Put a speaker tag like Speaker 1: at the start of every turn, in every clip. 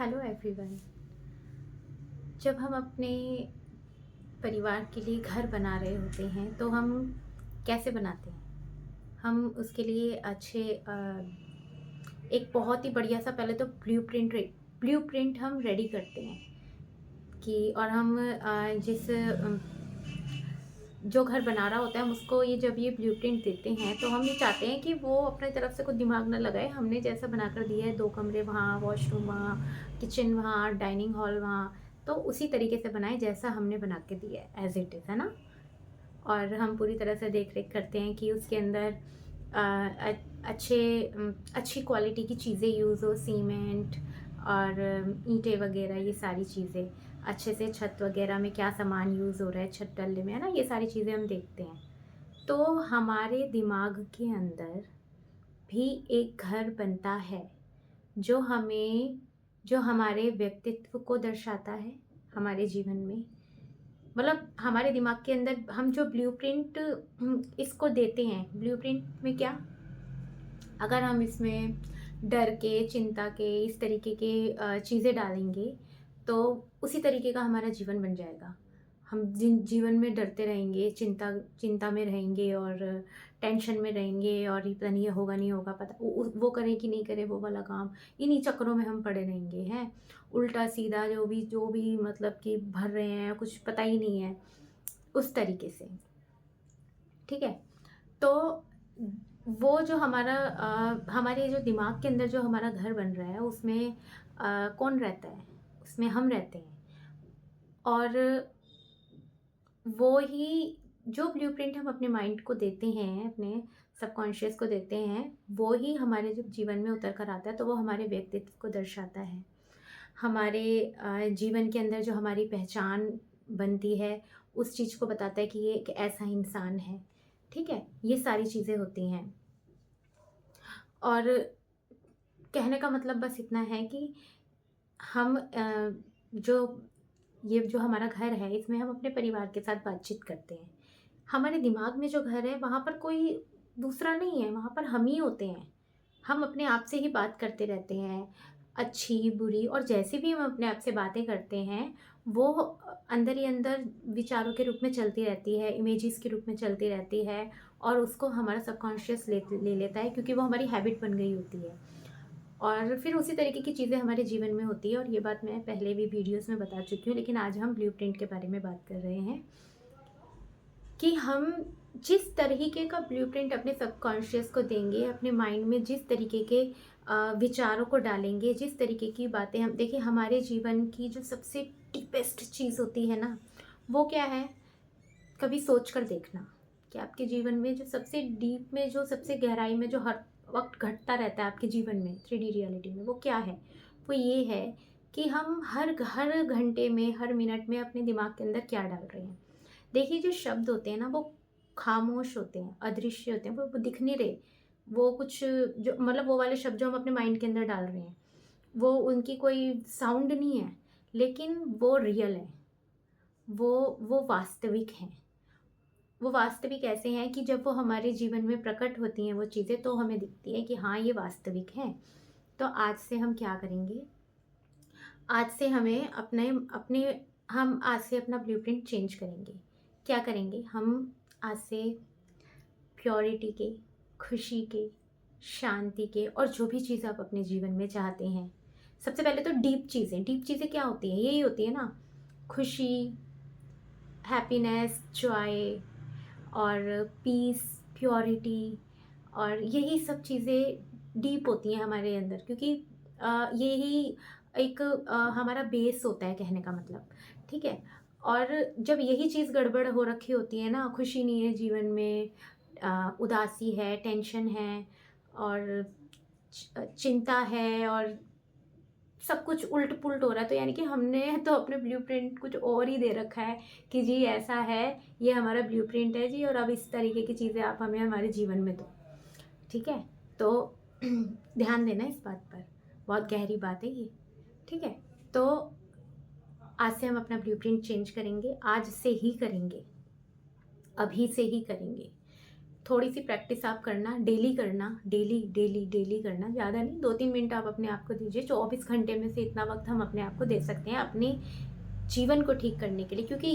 Speaker 1: Hello everyone. जब हम अपने परिवार के लिए घर बना रहे होते हैं तो हम कैसे बनाते हैं? हम उसके लिए एक बहुत ही बढ़िया सा पहले तो ब्लूप्रिंट हम रेडी करते हैं कि और हम जो घर बना रहा होता है हम उसको जब ये ब्लूप्रिंट देते हैं तो हम ये चाहते हैं कि वो अपने तरफ से कुछ दिमाग ना लगाए। हमने जैसा बनाकर दिया है, 2 कमरे वहाँ, वॉशरूम वहाँ, किचन वहाँ, डाइनिंग हॉल वहाँ, तो उसी तरीके से बनाए जैसा हमने बना के दिया है एज़ इट इज़, है ना? और हम पूरी तरह से देख-रेख करते हैं कि उसके अंदर अ, अ, अच्छी क्वालिटी की चीज़ें यूज़ हो, सीमेंट और ईंटें वगैरह, ये सारी चीज़ें अच्छे से, छत वगैरह में क्या सामान यूज़ हो रहा है छत डलने में, है ना? ये सारी चीज़ें हम देखते हैं। तो हमारे दिमाग के अंदर भी एक घर बनता है जो हमें जो हमारे व्यक्तित्व को दर्शाता है हमारे जीवन में। मतलब हमारे दिमाग के अंदर हम जो ब्लूप्रिंट इसको देते हैं, ब्लूप्रिंट में क्या, अगर हम इसमें डर के, चिंता के, इस तरीके के चीज़ें डालेंगे, तो उसी तरीके का हमारा जीवन बन जाएगा। हम जिन जीवन में डरते रहेंगे, चिंता चिंता में रहेंगे और टेंशन में रहेंगे और ये पता नहीं ये होगा, नहीं होगा, पता वो करें कि नहीं करें वो वाला काम, इन्हीं चक्करों में हम पड़े रहेंगे, हैं? उल्टा-सीधा जो भी मतलब कि भर रहे हैं, कुछ पता ही नहीं है, उस तरीके से, ठीक है? तो वो जो हमारे जो दिमाग के अंदर जो हमारा घर बन रहा है उसमें कौन रहता है? उसमें हम रहते हैं और वो ही जो ब्लूप्रिंट हम अपने माइंड को देते हैं, अपने सबकॉन्शियस को देते हैं, वो ही हमारे जब जीवन में उतर कर आता है तो वो हमारे व्यक्तित्व को दर्शाता है। हमारे जीवन के अंदर जो हमारी पहचान बनती है, उस चीज़ को बताता है कि ये एक ऐसा इंसान है, ठीक है? ये सारी चीज़ें होती हैं। और कहने का मतलब बस इतना है कि हम जो ये जो हमारा घर है इसमें हम अपने परिवार के साथ बातचीत करते हैं। हमारे दिमाग में जो घर है वहाँ पर कोई दूसरा नहीं है, वहाँ पर हम ही होते हैं। हम अपने आप से ही बात करते रहते हैं, अच्छी, बुरी, और जैसी भी हम अपने आप से बातें करते हैं, वो अंदर ही अंदर विचारों के रूप में चलती रहती है, इमेजेस के रूप में चलती रहती है और उसको हमारा सबकॉन्शियस ले लेता है क्योंकि वो हमारी हैबिट बन गई होती है। और फिर उसी तरीके की चीज़ें हमारे जीवन में होती है और ये बात मैं पहले भी वीडियोज़ में बता चुकी हूँ, लेकिन आज हम ब्लूप्रिंट के बारे में बात कर रहे हैं कि हम जिस तरीके का ब्लूप्रिंट अपने सबकॉन्शियस को देंगे, अपने माइंड में जिस तरीके के विचारों को डालेंगे, जिस तरीके की बातें हम देखिए, हमारे जीवन की जो सबसे डीपेस्ट चीज़ होती है ना, वो क्या है? कभी सोच कर देखना कि आपके जीवन में जो सबसे डीप में, जो सबसे गहराई में, जो हर वक़्त घटता रहता है आपके जीवन में, 3D रियलिटी में, वो क्या है? वो ये है कि हम हर घंटे में, हर मिनट में अपने दिमाग के अंदर क्या डाल रहे हैं। देखिए, जो शब्द होते हैं ना वो खामोश होते हैं, अदृश्य होते हैं, वो दिख नहीं रहे। वो कुछ जो मतलब वो वाले शब्द जो हम अपने माइंड के अंदर डाल रहे हैं, वो उनकी कोई साउंड नहीं है, लेकिन वो रियल है, वो वास्तविक हैं। वो वास्तविक ऐसे हैं कि जब वो हमारे जीवन में प्रकट होती हैं वो चीज़ें, तो हमें दिखती है कि हाँ, ये वास्तविक हैं। तो आज से हम क्या करेंगे? आज से हमें अपने अपने हम आज से अपना ब्लूप्रिंट चेंज करेंगे। क्या करेंगे? हम आज से प्योरिटी के, खुशी के, शांति के और जो भी चीज़ आप अपने जीवन में चाहते हैं। सबसे पहले तो डीप चीज़ें क्या होती हैं? यही होती है ना, खुशी, हैप्पीनेस, जॉय और पीस, प्योरिटी, और यही सब चीज़ें डीप होती हैं हमारे अंदर, क्योंकि यही एक हमारा बेस होता है, कहने का मतलब, ठीक है? और जब यही चीज़ गड़बड़ हो रखी होती है ना, खुशी नहीं है जीवन में, उदासी है, टेंशन है और चिंता है और सब कुछ उलट-पुलट हो रहा है, तो यानी कि हमने तो अपने ब्लूप्रिंट कुछ और ही दे रखा है कि जी ऐसा है, ये हमारा ब्लूप्रिंट है जी और अब इस तरीके की चीज़ें आप हमें हमारे जीवन में दो, ठीक है? तो ध्यान देना इस बात पर, बहुत गहरी बात है ये, ठीक है? तो आज से हम अपना ब्लूप्रिंट चेंज करेंगे, आज से ही करेंगे, अभी से ही करेंगे, थोड़ी सी प्रैक्टिस आप करना, डेली करना, डेली डेली डेली करना, ज़्यादा नहीं, 2-3 मिनट आप अपने आप को दीजिए। 24 घंटे में से इतना वक्त हम अपने आप को दे सकते हैं अपने जीवन को ठीक करने के लिए, क्योंकि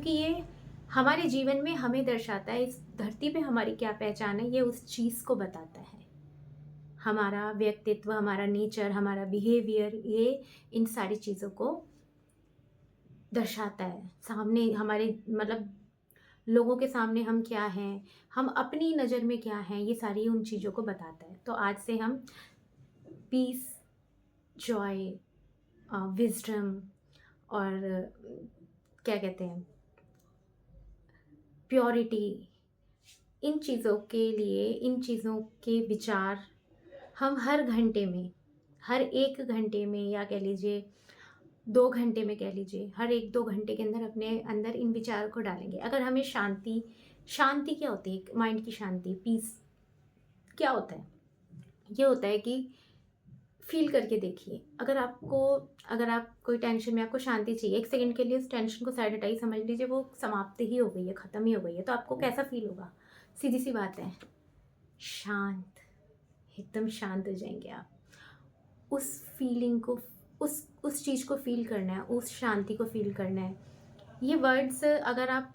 Speaker 1: ये हमारे जीवन में हमें दर्शाता है, इस धरती पे हमारी क्या पहचान है, ये उस चीज़ को बताता है। हमारा व्यक्तित्व, हमारा नेचर, हमारा बिहेवियर, ये इन सारी चीज़ों को दर्शाता है। सामने हमारे मतलब लोगों के सामने हम क्या हैं, हम अपनी नज़र में क्या हैं, ये सारी उन चीज़ों को बताता है। तो आज से हम पीस, जॉय, विज़डम और क्या कहते हैं, प्योरिटी, इन चीज़ों के लिए, इन चीज़ों के विचार हम हर घंटे में, हर 1 घंटे में, या कह लीजिए 2 घंटे में, कह लीजिए हर 1-2 घंटे के अंदर अपने अंदर इन विचारों को डालेंगे। अगर हमें शांति क्या होती है? माइंड की शांति, पीस क्या होता है? ये होता है कि फ़ील करके देखिए, अगर आप कोई टेंशन में, आपको शांति चाहिए, 1 सेकंड के लिए उस टेंशन को साइड हटाइए, समझ लीजिए वो समाप्त ही हो गई है, ख़त्म ही हो गई है, तो आपको कैसा फ़ील होगा? सीधी-सी बात है, शांत, एकदम शांत हो जाएँगे आप। उस फीलिंग को, उस चीज़ को फ़ील करना है, उस शांति को फ़ील करना है। ये वर्ड्स अगर आप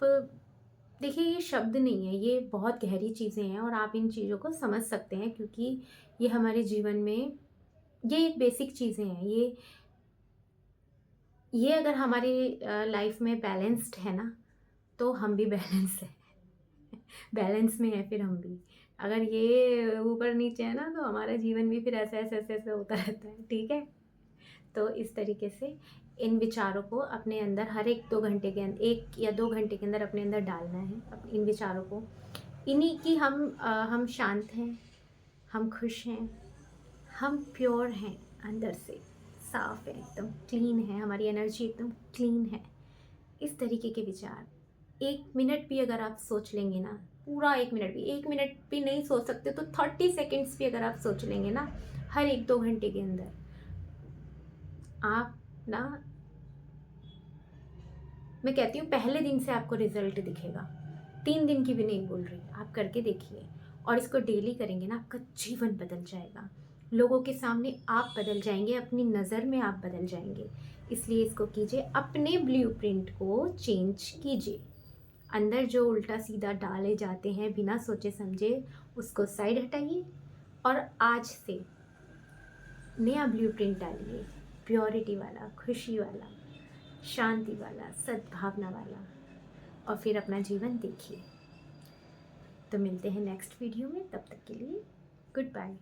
Speaker 1: देखिए, ये शब्द नहीं है, ये बहुत गहरी चीज़ें हैं और आप इन चीज़ों को समझ सकते हैं, क्योंकि ये हमारे जीवन में, ये एक बेसिक चीज़ें हैं। ये अगर हमारी लाइफ में बैलेंस्ड है ना, तो हम भी बैलेंस हैं। बैलेंस में है फिर हम भी। अगर ये ऊपर-नीचे है ना, तो हमारा जीवन भी फिर ऐसे-ऐसे होता रहता है, ठीक है? तो इस तरीके से इन विचारों को अपने अंदर हर 1-2 घंटे के 1 या 2 घंटे के अंदर अपने अंदर डालना है, इन विचारों को। इन्हीं की हम शांत हैं, हम खुश हैं, हम प्योर हैं अंदर से, साफ़ है, एकदम क्लीन है, हमारी एनर्जी एकदम क्लीन है। इस तरीके के विचार 1 मिनट भी अगर आप सोच लेंगे ना, पूरा 1 मिनट भी नहीं सोच सकते तो 30 सेकंड्स भी अगर आप सोच लेंगे ना, हर 1-2 घंटे के अंदर, आप ना, मैं कहती हूँ पहले दिन से आपको रिज़ल्ट दिखेगा। 3 दिन की भी नहीं बोल रही, आप करके देखिए और इसको डेली करेंगे ना, आपका जीवन बदल जाएगा। लोगों के सामने आप बदल जाएँगे, अपनी नज़र में आप बदल जाएँगे। इसलिए इसको कीजिए, अपने ब्लूप्रिंट को चेंज कीजिए। अंदर जो उल्टा-सीधा डाले जाते हैं बिना सोचे-समझे, उसको साइड हटाइए और आज से नया ब्लूप्रिंट डालिए, प्योरिटी वाला, खुशी वाला, शांति वाला, सद्भावना वाला, और फिर अपना जीवन देखिए। तो मिलते हैं नेक्स्ट वीडियो में, तब तक के लिए गुड बाय।